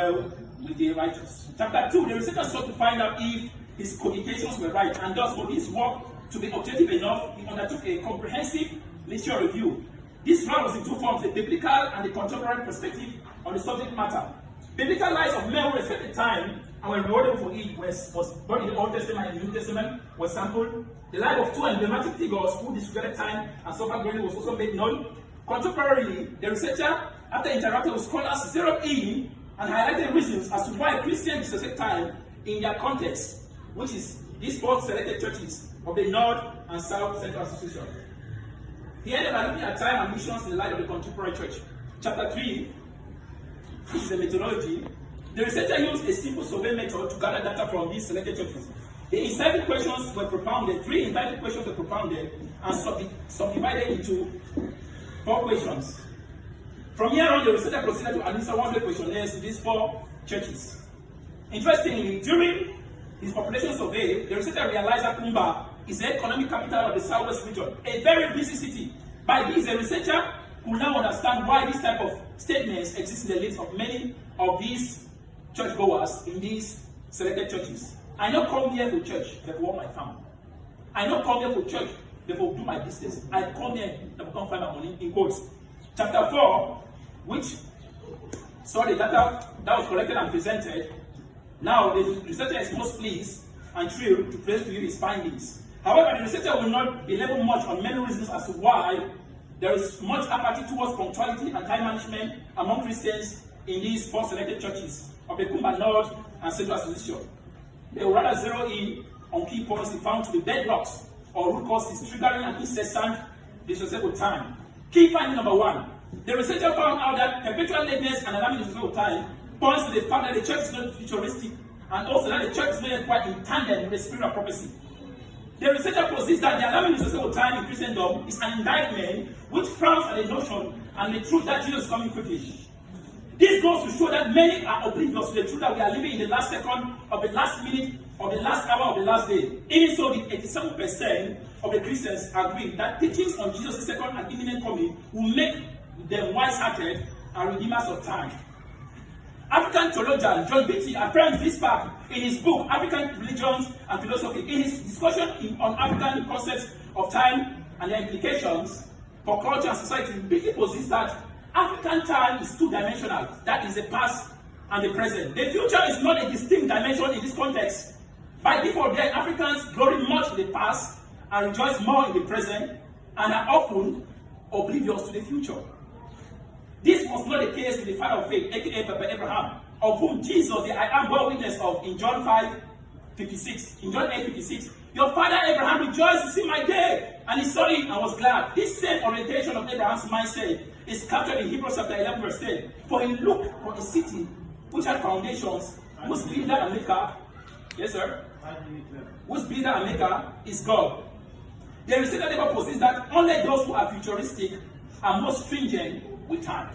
well with the righteous. Chapter 2, the researcher sought to find out if his communications were right, and thus for his work to be objective enough, he undertook a comprehensive literature review. This round was in two forms, the biblical and the contemporary perspective on the subject matter. Biblical lives of men who respected time and were rewarded for it was both in the Old Testament and the New Testament was sampled. The life of two emblematic figures who disregarded time and suffered greatly was also made known. Contemporarily, the researcher, after interacting with scholars, zeroed in and highlighted reasons as to why Christians disrespect time in their context, which is these four selected churches of the North and South Central Association. Here they are looking at time and missions in the light of the contemporary church. Chapter 3, which is the methodology. The researcher used a simple survey method to gather data from these selected churches. The insightful questions were propounded, 3 insightful questions were propounded, and subdivided into 4 questions. From here on, the researcher proceeded to administer 100 questionnaires to these 4 churches. Interestingly, during his population survey, the researcher realized that Kumba is the economic capital of the Southwest region, a very busy city. By this, the researcher could now understand why this type of statements exist in the lists of many of these churchgoers in these selected churches. I not come here for church, therefore my farm. I not come here for church, therefore do my business. I come here, therefore come find my money, in quotes. Chapter 4, which saw the data that was collected and presented. Now, the researcher is most pleased and thrilled to present to you his findings. However, the researcher will not belabor much on many reasons as to why there is much apathy towards punctuality and time management among Christians in these 4 selected churches of the Kumba North and Central Association. They will rather zero in on key points he found to be bedrocks or root causes triggering an incessant disrespect of time. Key finding number 1. The researcher found out that perpetual lateness and alarming disrespect of time points to the fact that the church is not futuristic, and also that the church is not quite in tandem with the spirit of prophecy. The researcher posits that the alarming disrespect of time in Christendom is an indictment which frowns at the notion and the truth that Jesus is coming quickly. This goes to show that many are oblivious to the truth that we are living in the last second of the last minute of the last hour of the last day. Even so, the 87% of the Christians agree that teachings on Jesus' second and imminent coming will make them wise-hearted and redeemers of time. African theologian John Beatty affirmed this fact in his book African Religions and Philosophy. In his discussion on African concepts of time and their implications for culture and society, Beatty posits that African time is two-dimensional, that is the past and the present. The future is not a distinct dimension in this context. By default, then, Africans glory much in the past and rejoice more in the present and are often oblivious to the future. This was not the case with the father of faith, aka Papa Abraham, of whom Jesus, the I am bore witness of in John 5:56. In John 8:56, your father Abraham rejoiced to see my day, and he saw it and was glad. This same orientation of Abraham's mindset is captured in Hebrews chapter 11, verse 10. For he looked for a city which had foundations, whose builder and maker, yes sir, whose builder and maker is God. The researcher never posits that only those who are futuristic are most stringent with time.